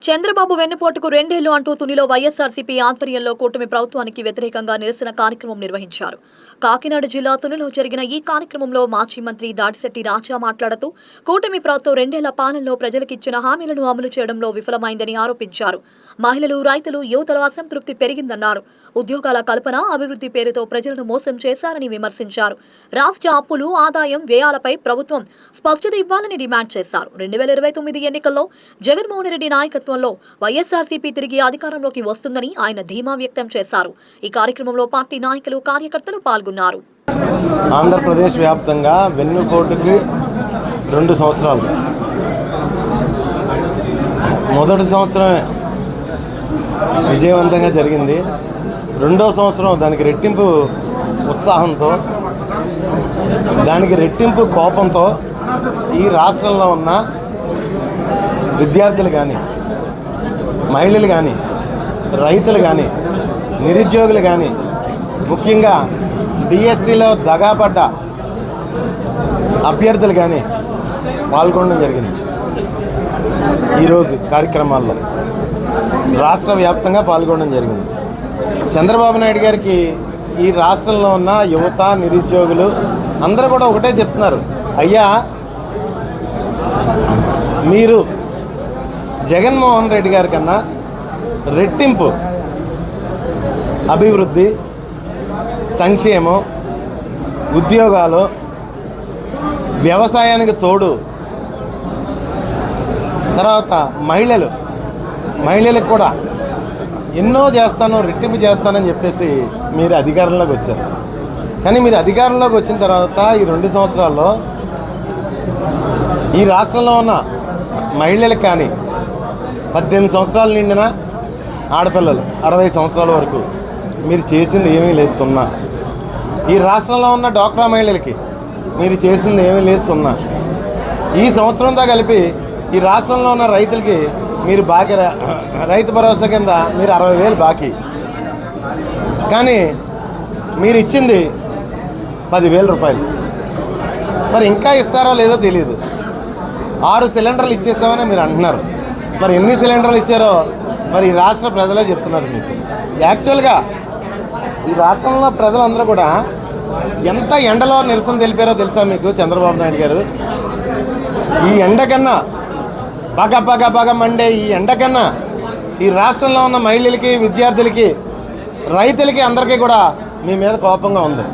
చంద్రబాబు వెన్నుపోటుకు రెండేళ్లు అంటూ తునిలో వైఎస్ఆర్సీపీ ఆధ్వర్యంలో కూటమి ప్రభుత్వానికి వ్యతిరేకంగా నిరసన కార్యక్రమం నిర్వహించారు. కాకినాడ జిల్లా తునిలో జరిగిన ఈ కార్యక్రమంలో మాజీ మంత్రి దాడిశెట్టి రాజా మాట్లాడుతూ కూటమి ప్రభుత్వం రెండేళ్ల పాలనలో ప్రజలకిచ్చిన హామీలను అమలు చేయడంలో విఫలమైందని ఆరోపించారు. మహిళలు, రైతులు, యువతల అసంతృప్తి పెరిగిందన్నారు. ఉద్యోగాల కల్పన, అభివృద్ధి పేరుతో ప్రజలను మోసం చేశారని విమర్శించారు. రాష్ట్ర అప్పులు, ఆదాయం, వ్యయాలపై ప్రభుత్వం స్పష్టత ఇవ్వాలని డిమాండ్ చేశారు. 2029 ఎన్నికల్లో జగన్మోహన్ రెడ్డి నాయకత్వంలో వైఎస్ఆర్సీపీ తిరిగి అధికారంలోకి వస్తుందని ఆయన ధీమా వ్యక్తం చేశారు. ఈ కార్యక్రమంలో పార్టీ నాయకులు, కార్యకర్తలు పాల్గొన్నారు. ఆంధ్రప్రదేశ్ వ్యాప్తంగా వెన్నుపోటుకి 2 సంవత్సరాలు. మొదటి సంవత్సరమే విజయవంతంగా జరిగింది. రెండో సంవత్సరం దానికి రెట్టింపు ఉత్సాహంతో, దానికి రెట్టింపు కోపంతో ఈ రాష్ట్రంలో ఉన్న విద్యార్థులు కానీ, మహిళలు కానీ, రైతులు కానీ, నిరుద్యోగులు కానీ, ముఖ్యంగా డిఎస్సిలో దగాపడ్డ అభ్యర్థులు కానీ పాల్గొనడం జరిగింది. ఈరోజు కార్యక్రమాల్లో రాష్ట్ర వ్యాప్తంగా పాల్గొనడం జరిగింది. చంద్రబాబు నాయుడు గారికి ఈ రాష్ట్రంలో ఉన్న యువత, నిరుద్యోగులు అందరూ కూడా ఒకటే చెప్తున్నారు, అయ్యా మీరు జగన్మోహన్ రెడ్డి గారి కన్నా రెట్టింపు అభివృద్ధి, సంక్షేమం, ఉద్యోగాలు, వ్యవసాయానికి తోడు, తర్వాత మహిళలకు కూడా ఎన్నో చేస్తాను, రెట్టింపు చేస్తానని చెప్పేసి మీరు అధికారంలోకి వచ్చారు. కానీ మీరు అధికారంలోకి వచ్చిన తర్వాత ఈ 2 సంవత్సరాల్లో ఈ రాష్ట్రంలో ఉన్న మహిళలకు కానీ, 18 సంవత్సరాలు నిండిన ఆడపిల్లలు 60 సంవత్సరాల వరకు మీరు చేసింది ఏమీ లేదు, సున్నా. ఈ రాష్ట్రంలో ఉన్న డ్వాక్రా మహిళలకి మీరు చేసింది ఏమీ లేదు, సున్నా. ఈ సంవత్సరంతో కలిపి ఈ రాష్ట్రంలో ఉన్న రైతులకి మీరు బాకీ, రైతు భరోసా కింద మీరు 60,000 బాకీ. కానీ మీరు ఇచ్చింది 10,000 రూపాయలు. మరి ఇంకా ఇస్తారో లేదో తెలియదు. 6 సిలిండర్లు ఇచ్చేసామని మీరు అంటున్నారు. మరి ఎన్ని సిలిండర్లు ఇచ్చారో మరి ఈ రాష్ట్ర ప్రజలే చెప్తున్నారు మీకు. యాక్చువల్గా ఈ రాష్ట్రంలో ప్రజలందరూ కూడా ఎంత ఎండలో నిరసన తెలిపారో తెలుసా మీకు? చంద్రబాబు నాయుడు గారు ఈ ఎండ కన్నా బగ మండే ఈ ఎండ కన్నా ఈ రాష్ట్రంలో ఉన్న మహిళలకి, విద్యార్థులకి, రైతులకి అందరికీ కూడా మీ మీద కోపంగా ఉంది.